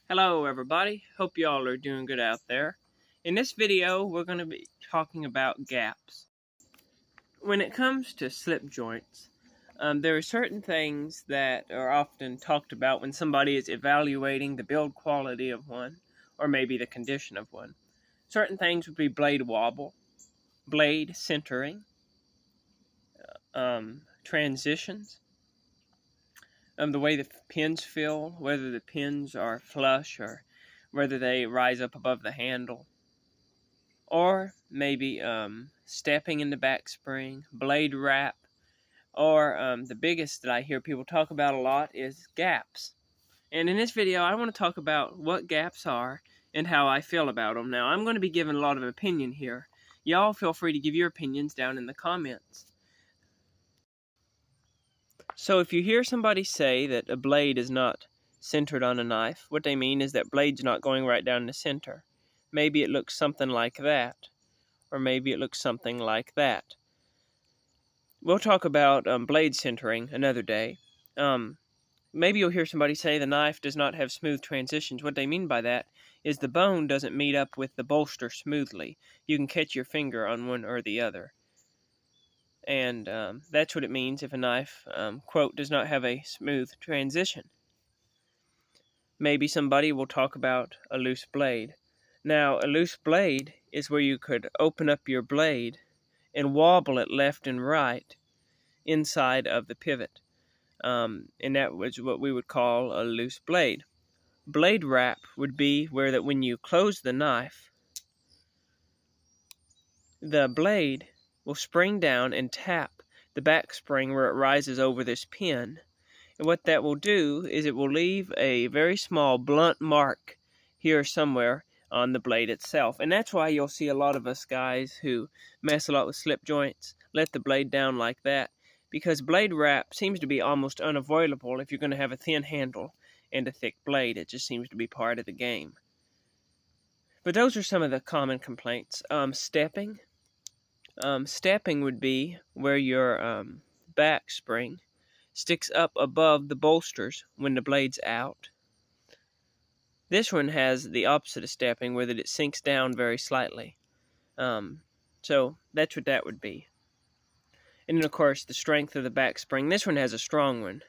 Hello everybody, hope y'all are doing good out there. In this video we're going to be talking about gaps. When it comes to slip joints, there are certain things that are often talked about when somebody is evaluating the build quality of one, or maybe the condition of one. Certain things would be blade wobble, blade centering, transitions, the way the pins feel, whether the pins are flush or whether they rise up above the handle, or maybe stepping in the back spring, blade wrap, or the biggest that I hear people talk about a lot is gaps. And in this video, I want to talk about what gaps are and how I feel about them. Now, I'm going to be giving a lot of opinion here. Y'all feel free to give your opinions down in the comments. So if you hear somebody say that a blade is not centered on a knife, what they mean is that blade's not going right down the center. Maybe it looks something like that, or maybe it looks something like that. We'll talk about blade centering another day. Maybe you'll hear somebody say the knife does not have smooth transitions. What they mean by that is the bone doesn't meet up with the bolster smoothly. You can catch your finger on one or the other. And that's what it means if a knife, quote, does not have a smooth transition. Maybe somebody will talk about a loose blade. Now, a loose blade is where you could open up your blade and wobble it left and right inside of the pivot. And that was what we would call a loose blade. Blade wrap would be where that when you close the knife, the blade will spring down and tap the back spring where it rises over this pin. And what that will do is it will leave a very small blunt mark here somewhere on the blade itself. And that's why you'll see a lot of us guys who mess a lot with slip joints let the blade down like that, because blade wrap seems to be almost unavoidable if you're going to have a thin handle and a thick blade. It just seems to be part of the game. But those are some of the common complaints. Stepping. Stepping would be where your back spring sticks up above the bolsters when the blade's out. This one has the opposite of stepping, where that it sinks down very slightly. So that's what that would be. And then, of course, the strength of the back spring. This one has a strong one,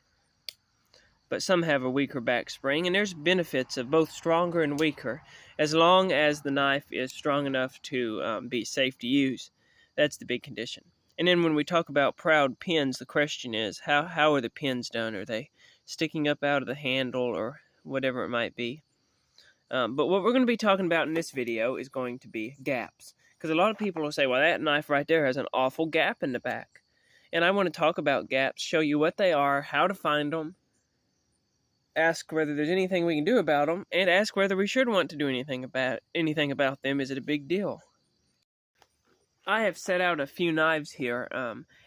but some have a weaker back spring, and there's benefits of both stronger and weaker, as long as the knife is strong enough to be safe to use. That's the big condition. And then when we talk about proud pins, the question is, how are the pins done? Are they sticking up out of the handle or whatever it might be? But what we're going to be talking about in this video is going to be gaps. Because a lot of people will say, well, that knife right there has an awful gap in the back. And I want to talk about gaps, show you what they are, how to find them, ask whether there's anything we can do about them, and ask whether we should want to do anything about them. Is it a big deal? I have set out a few knives here,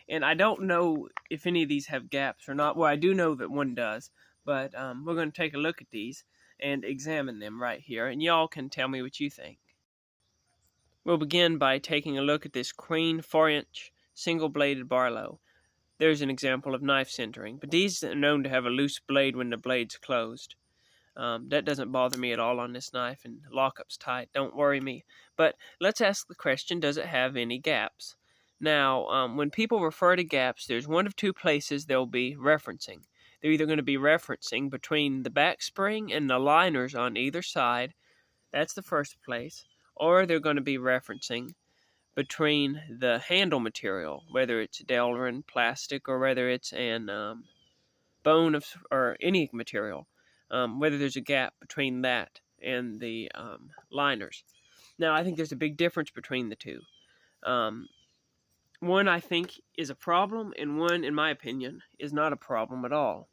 and I don't know if any of these have gaps or not. Well, I do know that one does, but we're going to take a look at these and examine them right here, and y'all can tell me what you think. We'll begin by taking a look at this Queen 4-inch single-bladed Barlow. There's an example of knife centering, but these are known to have a loose blade when the blade's closed. That doesn't bother me at all on this knife, and the lockup's tight. Don't worry me. But let's ask the question, does it have any gaps? Now, when people refer to gaps, there's one of two places they'll be referencing. They're either going to be referencing between the back spring and the liners on either side. That's the first place. Or they're going to be referencing between the handle material, whether it's Delrin plastic or whether it's an bone or any material. Whether there's a gap between that and the liners. Now, I think there's a big difference between the two. One, I think, is a problem, and one, in my opinion, is not a problem at all.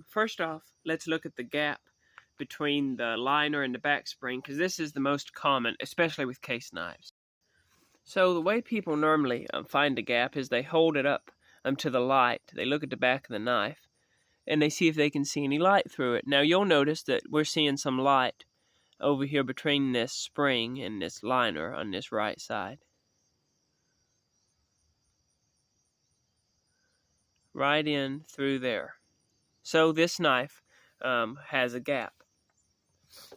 First off, let's look at the gap between the liner and the back spring, because this is the most common, especially with case knives. So the way people normally find a gap is they hold it up to the light. They look at the back of the knife, and they see if they can see any light through it. Now, you'll notice that we're seeing some light over here between this spring and this liner on this right side. Right in through there. So this knife has a gap.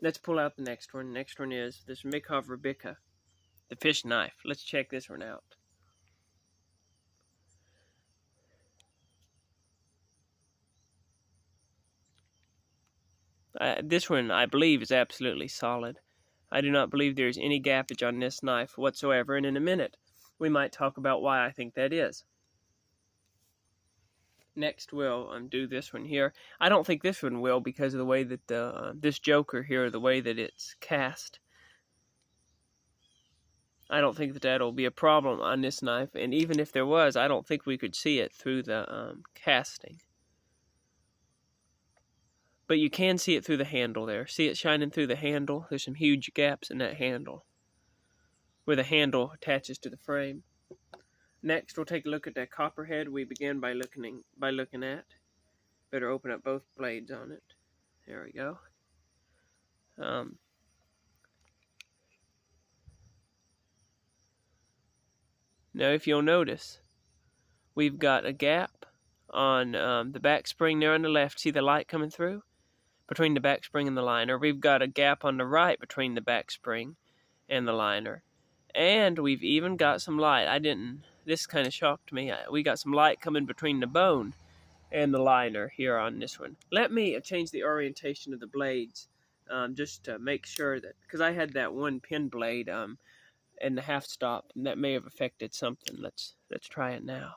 Let's pull out the next one. Next one is this Mikov Rebecca, the fish knife. Let's check this one out. This one, I believe, is absolutely solid. I do not believe there is any gappage on this knife whatsoever, and in a minute, we might talk about why I think that is. Next, we'll do this one here. I don't think this one will because of the way that this joker here, the way that it's cast. I don't think that that'll be a problem on this knife, and even if there was, I don't think we could see it through the casting. But you can see it through the handle there. See it shining through the handle? There's some huge gaps in that handle where the handle attaches to the frame. Next, we'll take a look at that copperhead we began by looking at. Better open up both blades on it. There we go. Now, if you'll notice, we've got a gap on the back spring there on the left. See the light coming through? Between the back spring and the liner. We've got a gap on the right between the back spring and the liner. And we've even got some light. This kind of shocked me. We got some light coming between the bone and the liner here on this one. Let me change the orientation of the blades just to make sure that, because I had that one pin blade in the half stop, and that may have affected something. Let's try it now.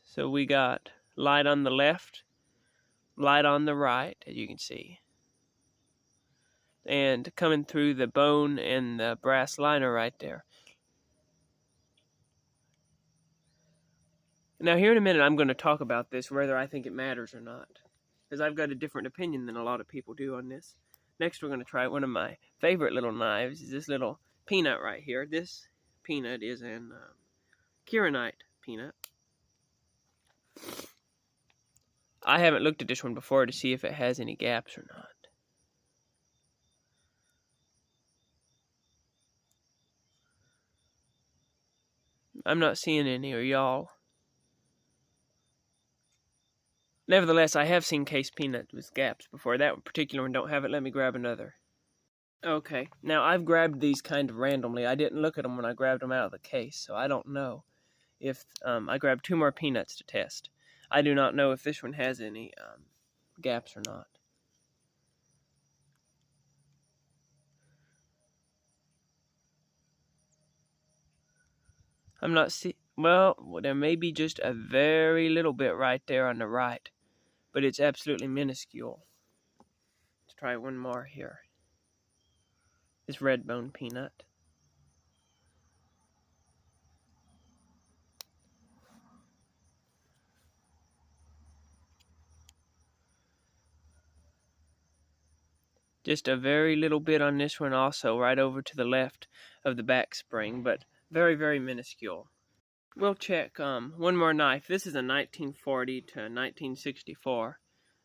So we got light on the left, light on the right, as you can see. And coming through the bone and the brass liner right there. Now here in a minute I'm going to talk about this, whether I think it matters or not. Because I've got a different opinion than a lot of people do on this. Next we're going to try one of my favorite little knives, is this little peanut right here. This peanut is an Kieranite peanut. I haven't looked at this one before to see if it has any gaps or not. I'm not seeing any, or y'all. Nevertheless, I have seen case peanuts with gaps before. That particular one don't have it. Let me grab another. Okay, now I've grabbed these kind of randomly. I didn't look at them when I grabbed them out of the case, so I don't know if I grabbed 2 more peanuts to test. I do not know if this one has any gaps or not. I'm not well, there may be just a very little bit right there on the right, but it's absolutely minuscule. Let's try one more here. This red bone peanut. Just a very little bit on this one also, right over to the left of the back spring, but very, very minuscule. We'll check one more knife. This is a 1940 to 1964.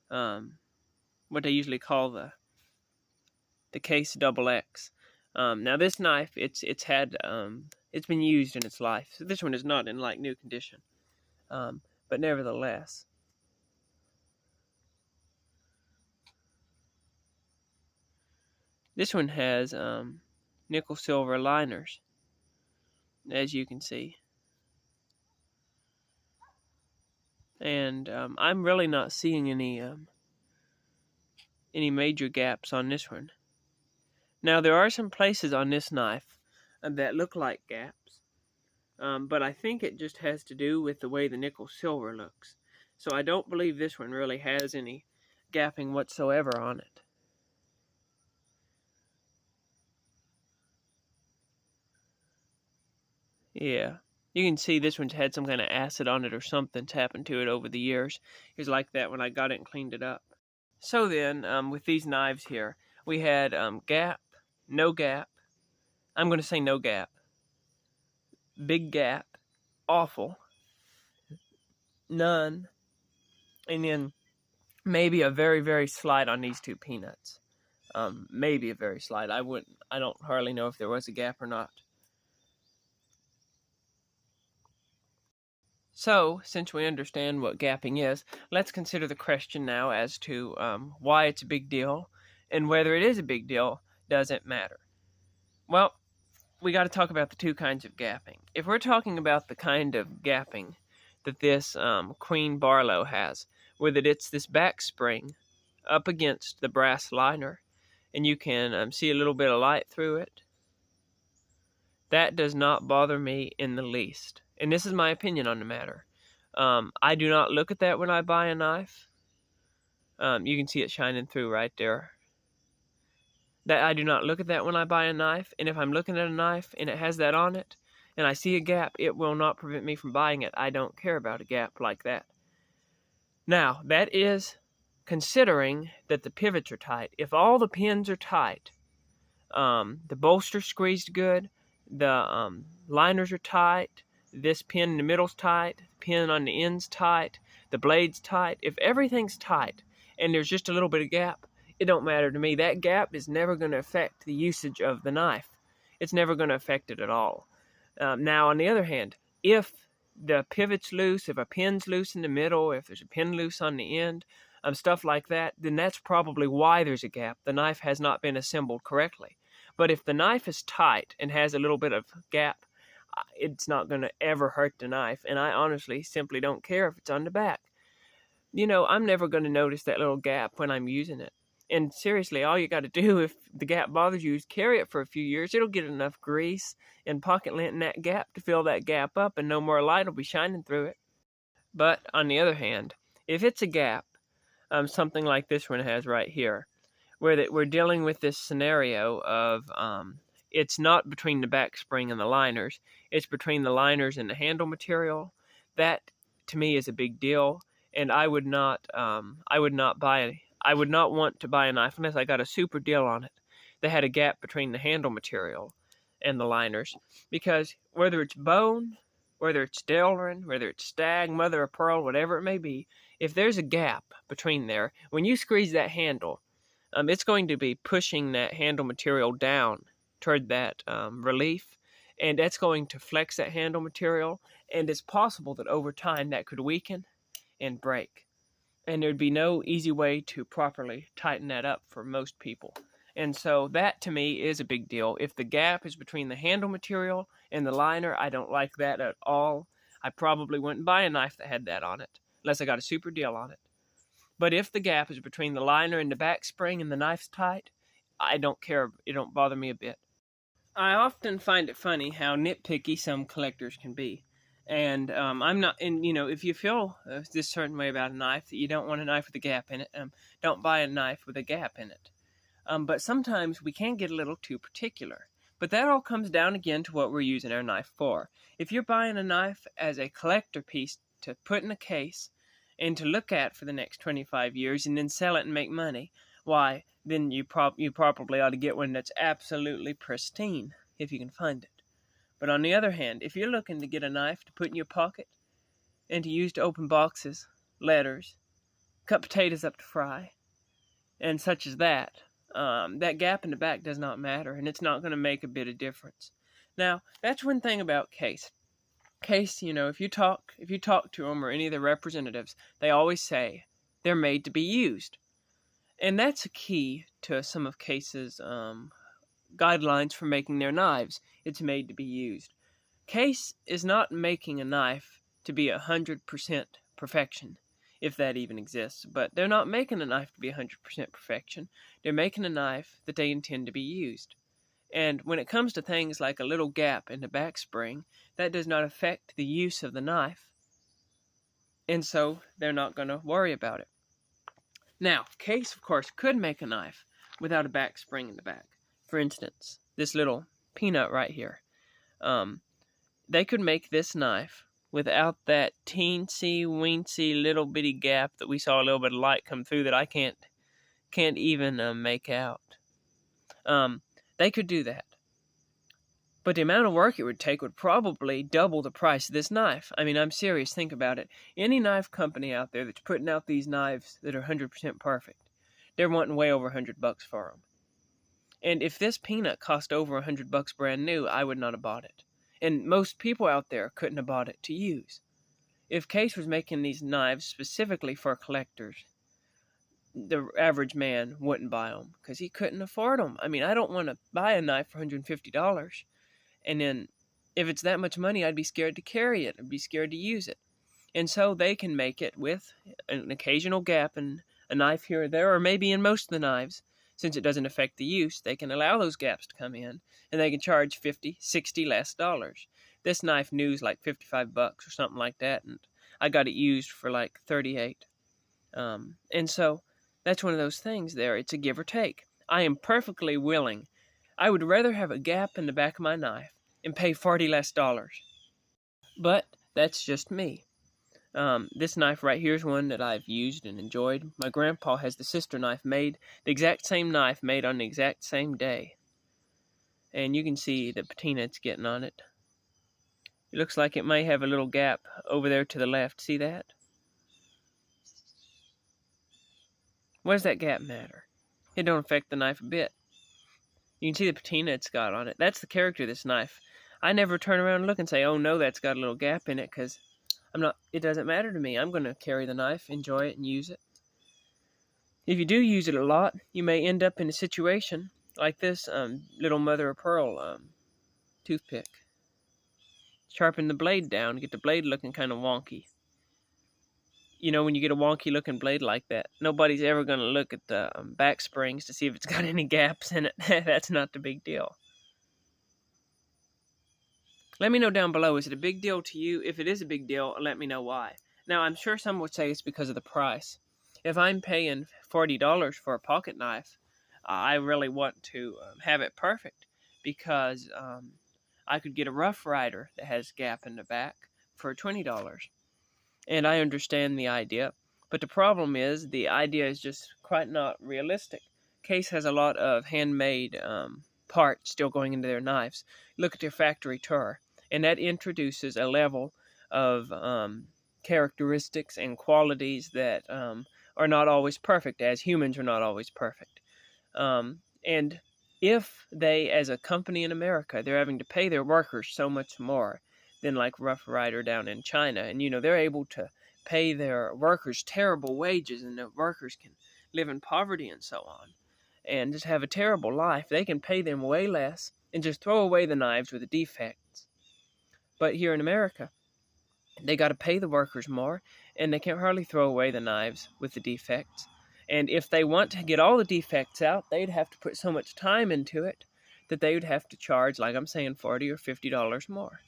What they usually call the case XX. Now this knife, it's been used in its life. So this one is not in like new condition. But nevertheless. This one has nickel silver liners, as you can see. And I'm really not seeing any major gaps on this one. Now there are some places on this knife that look like gaps, but I think it just has to do with the way the nickel silver looks. So I don't believe this one really has any gapping whatsoever on it. Yeah, you can see this one's had some kind of acid on it or something's happened to it over the years. It was like that when I got it and cleaned it up. So then, with these knives here, we had gap, no gap. I'm going to say no gap. Big gap, awful, none, and then maybe a very, very slight on these 2 peanuts. Maybe a very slight. I don't hardly know if there was a gap or not. So, since we understand what gapping is, let's consider the question now as to why it's a big deal And whether it is a big deal doesn't matter. Well, we got to talk about the two kinds of gapping. If we're talking about the kind of gapping that this Queen Barlow has, where that it's this back spring up against the brass liner, and you can see a little bit of light through it, that does not bother me in the least. And this is my opinion on the matter. I do not look at that when I buy a knife. You can see it shining through right there. That I do not look at that when I buy a knife, and if I'm looking at a knife and it has that on it, and I see a gap, it will not prevent me from buying it. I don't care about a gap like that. Now, that is considering that the pivots are tight. If all the pins are tight, the bolster's squeezed good, the liners are tight, this pin in the middle's tight, the pin on the end's tight, the blade's tight. If everything's tight and there's just a little bit of gap, it don't matter to me. That gap is never going to affect the usage of the knife. It's never going to affect it at all. Now, on the other hand, if the pivot's loose, if a pin's loose in the middle, if there's a pin loose on the end, stuff like that, then that's probably why there's a gap. The knife has not been assembled correctly. But if the knife is tight and has a little bit of gap, it's not going to ever hurt the knife. And I honestly simply don't care if it's on the back. You know, I'm never going to notice that little gap when I'm using it. And seriously, all you got to do if the gap bothers you is carry it for a few years. It'll get enough grease and pocket lint in that gap to fill that gap up, and no more light will be shining through it. But on the other hand, if it's a gap, something like this one has right here, where that we're dealing with this scenario of it's not between the back spring and the liners, it's between the liners and the handle material. That to me is a big deal, and I would not want to buy a knife unless I got a super deal on it that had a gap between the handle material and the liners, because whether it's bone, whether it's Delrin, whether it's stag, mother of pearl, whatever it may be, if there's a gap between there, when you squeeze that handle, it's going to be pushing that handle material down toward that relief, and that's going to flex that handle material, and it's possible that over time that could weaken and break. And there'd be no easy way to properly tighten that up for most people. And so that, to me, is a big deal. If the gap is between the handle material and the liner, I don't like that at all. I probably wouldn't buy a knife that had that on it, unless I got a super deal on it. But if the gap is between the liner and the back spring and the knife's tight, I don't care. It don't bother me a bit. I often find it funny how nitpicky some collectors can be. And I'm not, and you know, if you feel this certain way about a knife, that you don't want a knife with a gap in it, don't buy a knife with a gap in it. But sometimes we can get a little too particular. But that all comes down again to what we're using our knife for. If you're buying a knife as a collector piece to put in a case and to look at for the next 25 years and then sell it and make money, why, then you probably ought to get one that's absolutely pristine, if you can find it. But on the other hand, if you're looking to get a knife to put in your pocket and to use to open boxes, letters, cut potatoes up to fry, and such as that, that gap in the back does not matter, and it's not going to make a bit of difference. Now, that's one thing about Case. Case, you know, if you talk to them or any of their representatives, they always say they're made to be used. And that's a key to some of Case's guidelines for making their knives. It's made to be used. Case is not making a knife to be 100% perfection, if that even exists. But they're not making a knife to be 100% perfection. They're making a knife that they intend to be used. And when it comes to things like a little gap in the back spring, that does not affect the use of the knife. And so they're not going to worry about it. Now, Case, of course, could make a knife without a back spring in the back. For instance, this little peanut right here. They could make this knife without that teensy-weensy little bitty gap that we saw a little bit of light come through that I can't even make out. They could do that. But the amount of work it would take would probably double the price of this knife. I mean, I'm serious. Think about it. Any knife company out there that's putting out these knives that are 100% perfect, they're wanting way over $100 for them. And if this peanut cost over $100 brand new, I would not have bought it. And most people out there couldn't have bought it to use. If Case was making these knives specifically for collectors, the average man wouldn't buy them because he couldn't afford them. I mean, I don't want to buy a knife for $150, and then if it's that much money, I'd be scared to carry it. I'd be scared to use it. And so they can make it with an occasional gap in a knife here or there, or maybe in most of the knives. Since it doesn't affect the use, they can allow those gaps to come in, and they can charge 50, 60 less dollars. This knife new's like $55 or something like that, and I got it used for like 38. And so that's one of those things there. It's a give or take. I am perfectly willing. I would rather have a gap in the back of my knife and pay 40 less dollars. But that's just me. This knife right here is one that I've used and enjoyed. My grandpa has the sister knife made, the exact same knife made on the exact same day. And you can see the patina it's getting on it. It looks like it may have a little gap over there to the left. See that? What does that gap matter? It don't affect the knife a bit. You can see the patina it's got on it. That's the character of this knife. I never turn around and look and say, oh no, that's got a little gap in it, because it doesn't matter to me. I'm going to carry the knife, enjoy it, and use it. If you do use it a lot, you may end up in a situation like this little mother of pearl toothpick. Sharpen the blade down, get the blade looking kind of wonky. You know, when you get a wonky looking blade like that, nobody's ever going to look at the back springs to see if it's got any gaps in it. That's not the big deal. Let me know down below, is it a big deal to you? If it is a big deal, let me know why. Now, I'm sure some would say it's because of the price. If I'm paying $40 for a pocket knife, I really want to have it perfect, because I could get a Rough Rider that has gap in the back for $20. And I understand the idea, but the problem is the idea is just quite not realistic. Case has a lot of handmade parts still going into their knives. Look at their factory tour, and that introduces a level of characteristics and qualities that are not always perfect, as humans are not always perfect. And if they, as a company in America, they're having to pay their workers so much more than like Rough Rider down in China, and they're able to pay their workers terrible wages, and the workers can live in poverty and so on, and just have a terrible life. They can pay them way less and just throw away the knives with the defects. But here in America, they got to pay the workers more, and they can't hardly throw away the knives with the defects. And if they want to get all the defects out, they'd have to put so much time into it that they would have to charge, like I'm saying, $40 or $50 more.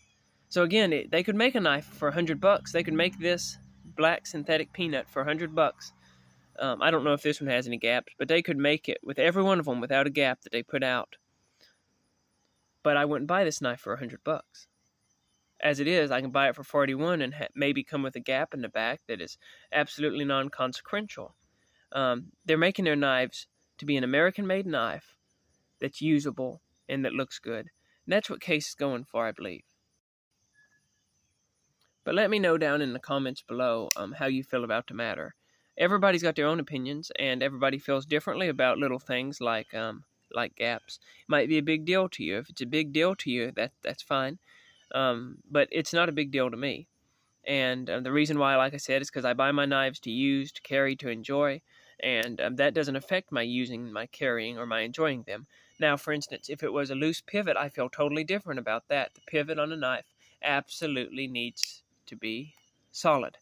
So again, they could make a knife for $100. They could make this black synthetic peanut for $100. I don't know if this one has any gaps, but they could make it with every one of them without a gap that they put out. But I wouldn't buy this knife for $100. As it is, I can buy it for $41 and maybe come with a gap in the back that is absolutely non-consequential. They're making their knives to be an American-made knife that's usable and that looks good. And that's what Case is going for, I believe. But let me know down in the comments below how you feel about the matter. Everybody's got their own opinions, and everybody feels differently about little things like gaps. It might be a big deal to you. If it's a big deal to you, that's fine. But it's not a big deal to me. And the reason why, like I said, is because I buy my knives to use, to carry, to enjoy, and that doesn't affect my using, my carrying, or my enjoying them. Now, for instance, if it was a loose pivot, I feel totally different about that. The pivot on a knife absolutely needs to be solid.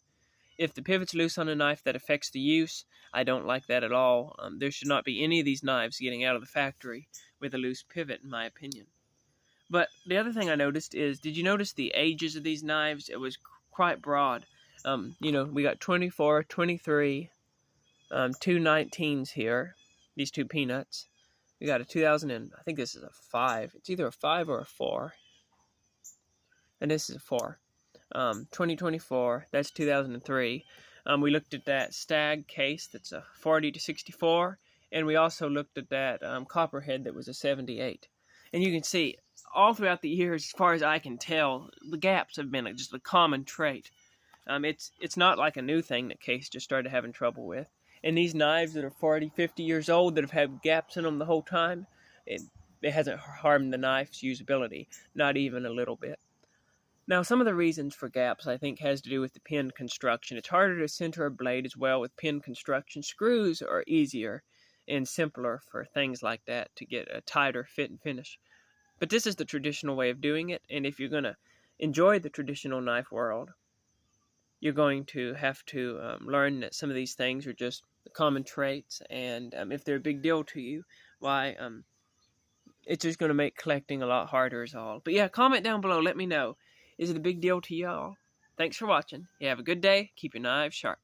If the pivot's loose on a knife, that affects the use. I don't like that at all. There should not be any of these knives getting out of the factory with a loose pivot, in my opinion. But the other thing I noticed is, did you notice the ages of these knives? It was quite broad. We got 24, 23, two 19s here, these two peanuts. We got a 2000, and I think this is a 5. It's either a 5 or a 4. And this is a 4. 2024, that's 2003. We looked at that Stag case that's a 40 to 64, and we also looked at that Copperhead that was a 78. And you can see, all throughout the years, as far as I can tell, the gaps have been just a common trait. It's not like a new thing that Case just started having trouble with. And these knives that are 40, 50 years old that have had gaps in them the whole time, it hasn't harmed the knife's usability, not even a little bit. Now, some of the reasons for gaps, I think, has to do with the pin construction. It's harder to center a blade as well with pin construction. Screws are easier and simpler for things like that to get a tighter fit and finish. But this is the traditional way of doing it, and if you're going to enjoy the traditional knife world, you're going to have to learn that some of these things are just common traits, and if they're a big deal to you, why, it's just going to make collecting a lot harder is all. But yeah, comment down below. Let me know. Is it a big deal to y'all? Thanks for watching. You have a good day. Keep your knives sharp.